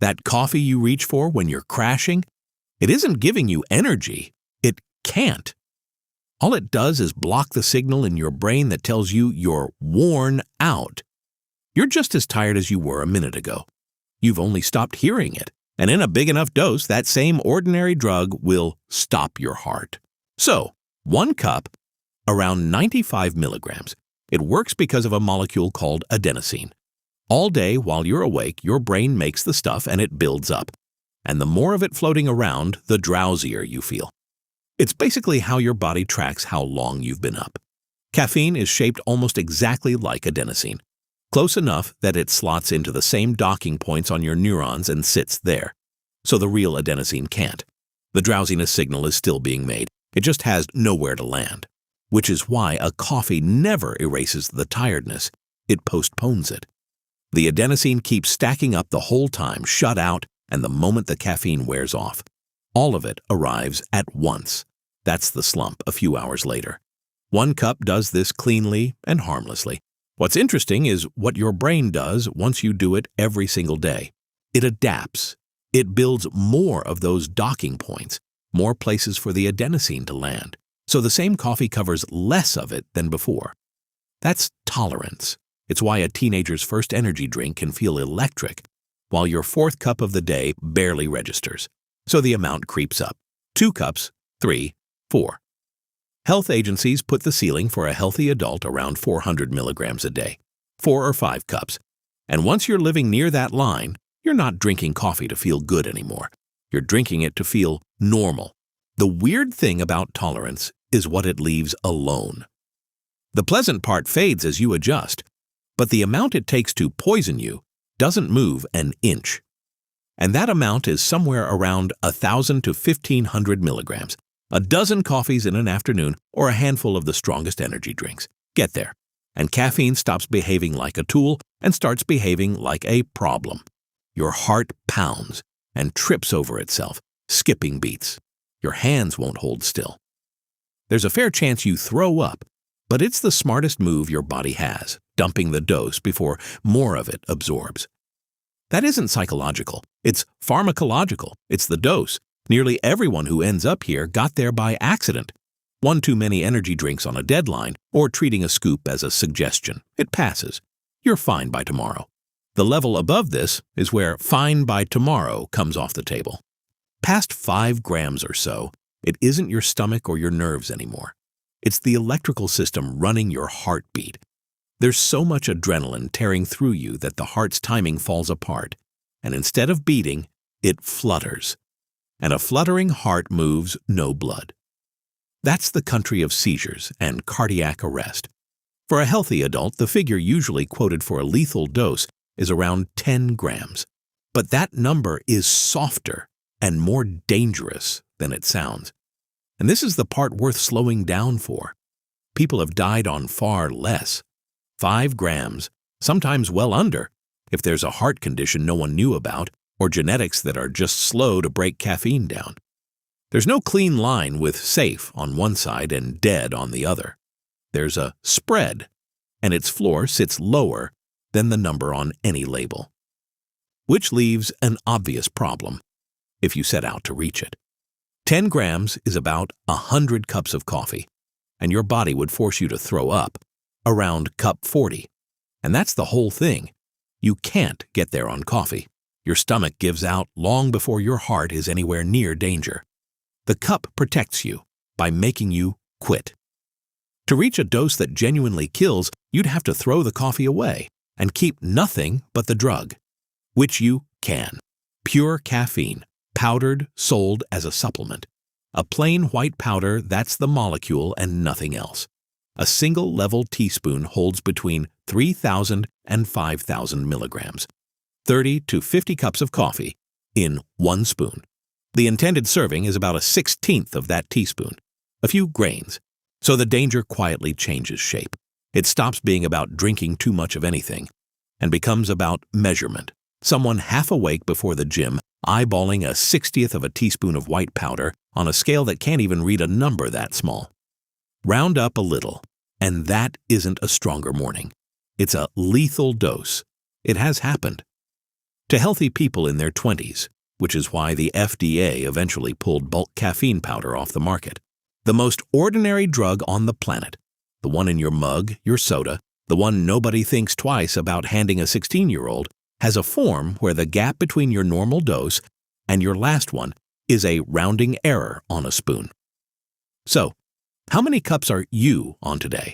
That coffee you reach for when you're crashing, it isn't giving you energy. It can't. All it does is block the signal in your brain that tells you you're worn out. You're just as tired as you were a minute ago. You've only stopped hearing it, and in a big enough dose, that same ordinary drug will stop your heart. So, 1 cup, around 95 milligrams. It works because of a molecule called adenosine. All day while you're awake, your brain makes the stuff and it builds up. And the more of it floating around, the drowsier you feel. It's basically how your body tracks how long you've been up. Caffeine is shaped almost exactly like adenosine, close enough that it slots into the same docking points on your neurons and sits there. So the real adenosine can't. The drowsiness signal is still being made. It just has nowhere to land. Which is why a coffee never erases the tiredness. It postpones it. The adenosine keeps stacking up the whole time, shut out, and the moment the caffeine wears off. All of it arrives at once. That's the slump a few hours later. 1 cup does this cleanly and harmlessly. What's interesting is what your brain does once you do it every single day. It adapts. It builds more of those docking points, more places for the adenosine to land. So the same coffee covers less of it than before. That's tolerance. It's why a teenager's first energy drink can feel electric, while your 4th cup of the day barely registers. So the amount creeps up. 2 cups, 3, 4. Health agencies put the ceiling for a healthy adult around 400 milligrams a day, 4 or 5 cups. And once you're living near that line, you're not drinking coffee to feel good anymore. You're drinking it to feel normal. The weird thing about tolerance is what it leaves alone. The pleasant part fades as you adjust, but the amount it takes to poison you doesn't move an inch. And that amount is somewhere around 1,000 to 1,500 milligrams, a dozen coffees in an afternoon, or a handful of the strongest energy drinks. Get there. And caffeine stops behaving like a tool and starts behaving like a problem. Your heart pounds and trips over itself, skipping beats. Your hands won't hold still. There's a fair chance you throw up, but it's the smartest move your body has, dumping the dose before more of it absorbs. That isn't psychological. It's pharmacological. It's the dose. Nearly everyone who ends up here got there by accident. 1 too many energy drinks on a deadline, or treating a scoop as a suggestion. It passes. You're fine by tomorrow. The level above this is where fine by tomorrow comes off the table. Past 5 grams or so, it isn't your stomach or your nerves anymore. It's the electrical system running your heartbeat. There's so much adrenaline tearing through you that the heart's timing falls apart, and instead of beating, it flutters. And a fluttering heart moves no blood. That's the country of seizures and cardiac arrest. For a healthy adult, the figure usually quoted for a lethal dose is around 10 grams. But that number is softer and more dangerous than it sounds. And this is the part worth slowing down for. People have died on far less. 5 grams, sometimes well under, if there's a heart condition no one knew about, or genetics that are just slow to break caffeine down. There's no clean line with safe on one side and dead on the other. There's a spread, and its floor sits lower than the number on any label. Which leaves an obvious problem if you set out to reach it. 10 grams is about 100 cups of coffee, and your body would force you to throw up around cup 40. And that's the whole thing. You can't get there on coffee. Your stomach gives out long before your heart is anywhere near danger. The cup protects you by making you quit. To reach a dose that genuinely kills, you'd have to throw the coffee away and keep nothing but the drug, which you can. Pure caffeine, powdered, sold as a supplement. A plain white powder, that's the molecule and nothing else. A single level teaspoon holds between 3,000 and 5,000 milligrams. 30 to 50 cups of coffee in 1 spoon. The intended serving is about a 1/16 of that teaspoon, a few grains. So the danger quietly changes shape. It stops being about drinking too much of anything and becomes about measurement. Someone half awake before the gym, eyeballing a 1/60th of a teaspoon of white powder on a scale that can't even read a number that small. Round up a little, and that isn't a stronger morning. It's a lethal dose. It has happened. to healthy people in their 20s, which is why the FDA eventually pulled bulk caffeine powder off the market. The most ordinary drug on the planet, the one in your mug, your soda, the one nobody thinks twice about handing a 16-year-old, has a form where the gap between your normal dose and your last one is a rounding error on a spoon. So, how many cups are you on today?